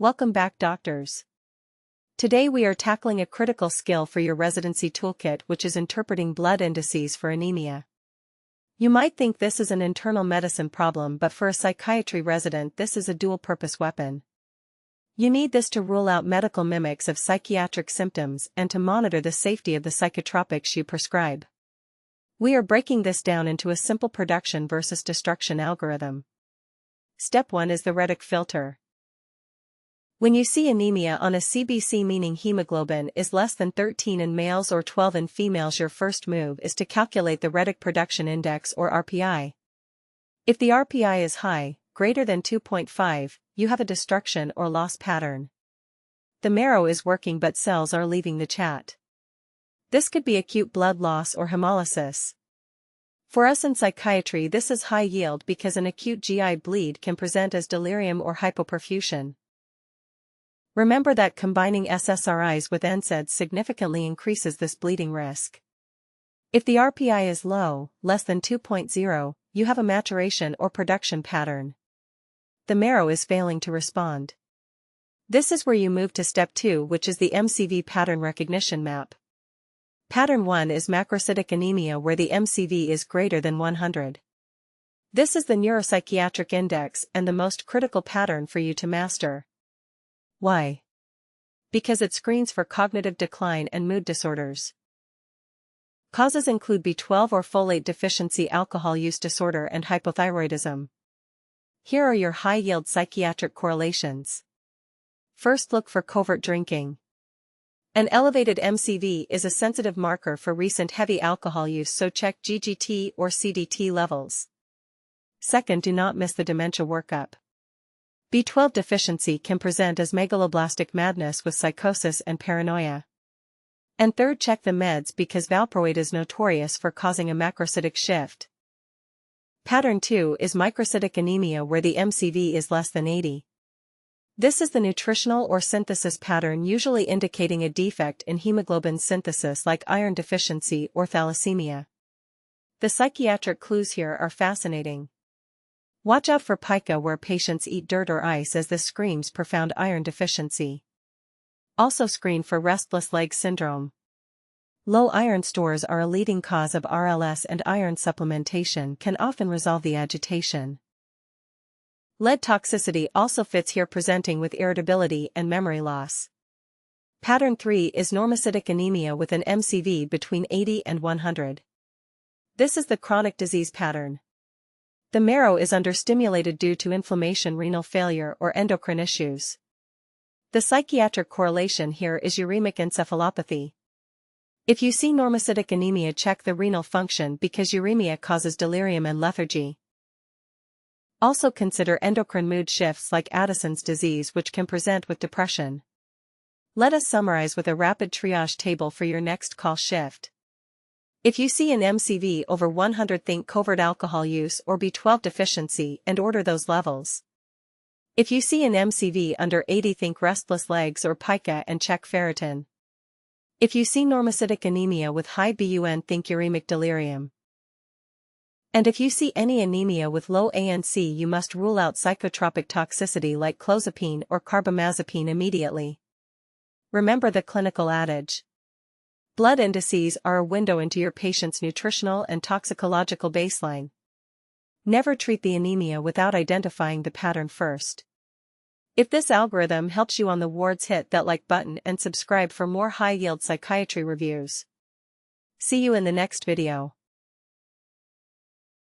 Welcome back, doctors. Today we are tackling a critical skill for your residency toolkit, which is interpreting blood indices for anemia. You might think this is an internal medicine problem, but for a psychiatry resident this is a dual-purpose weapon. You need this to rule out medical mimics of psychiatric symptoms and to monitor the safety of the psychotropics you prescribe. We are breaking this down into a simple production versus destruction algorithm. Step 1 is the Reddick filter. When you see anemia on a CBC, meaning hemoglobin is less than 13 in males or 12 in females, your first move is to calculate the Reddick production index or RPI. If the RPI is high, greater than 2.5, you have a destruction or loss pattern. The marrow is working but cells are leaving the chat. This could be acute blood loss or hemolysis. For us in psychiatry, this is high yield because an acute GI bleed can present as delirium or hypoperfusion. Remember that combining SSRIs with NSAIDs significantly increases this bleeding risk. If the RPI is low, less than 2.0, you have a maturation or production pattern. The marrow is failing to respond. This is where you move to step 2, which is the MCV Pattern Recognition Map. Pattern 1 is macrocytic anemia, where the MCV is greater than 100. This is the Neuropsychiatric Index and the most critical pattern for you to master. Why? Because it screens for cognitive decline and mood disorders. Causes include B12 or folate deficiency, alcohol use disorder, and hypothyroidism. Here are your high-yield psychiatric correlations. First, look for covert drinking. An elevated MCV is a sensitive marker for recent heavy alcohol use, so check GGT or CDT levels. Second, do not miss the dementia workup. B12 deficiency can present as megaloblastic madness with psychosis and paranoia. And third, check the meds because Valproate is notorious for causing a macrocytic shift. Pattern 2 is microcytic anemia, where the MCV is less than 80. This is the nutritional or synthesis pattern, usually indicating a defect in hemoglobin synthesis like iron deficiency or thalassemia. The psychiatric clues here are fascinating. Watch out for Pica, where patients eat dirt or ice, as this screams profound iron deficiency. Also screen for restless leg syndrome. Low iron stores are a leading cause of RLS, and iron supplementation can often resolve the agitation. Lead toxicity also fits here, presenting with irritability and memory loss. Pattern 3 is normocytic anemia with an MCV between 80 and 100. This is the chronic disease pattern. The marrow is understimulated due to inflammation, renal failure, or endocrine issues. The psychiatric correlation here is uremic encephalopathy. If you see normocytic anemia, check the renal function because uremia causes delirium and lethargy. Also consider endocrine mood shifts like Addison's disease, which can present with depression. Let us summarize with a rapid triage table for your next call shift. If you see an MCV over 100, think covert alcohol use or B12 deficiency and order those levels. If you see an MCV under 80, think restless legs or Pica and check ferritin. If you see normocytic anemia with high BUN, think uremic delirium. And if you see any anemia with low ANC, you must rule out psychotropic toxicity like clozapine or carbamazepine immediately. Remember the clinical adage. Blood indices are a window into your patient's nutritional and toxicological baseline. Never treat the anemia without identifying the pattern first. If this algorithm helps you on the wards, hit that like button and subscribe for more high-yield psychiatry reviews. See you in the next video.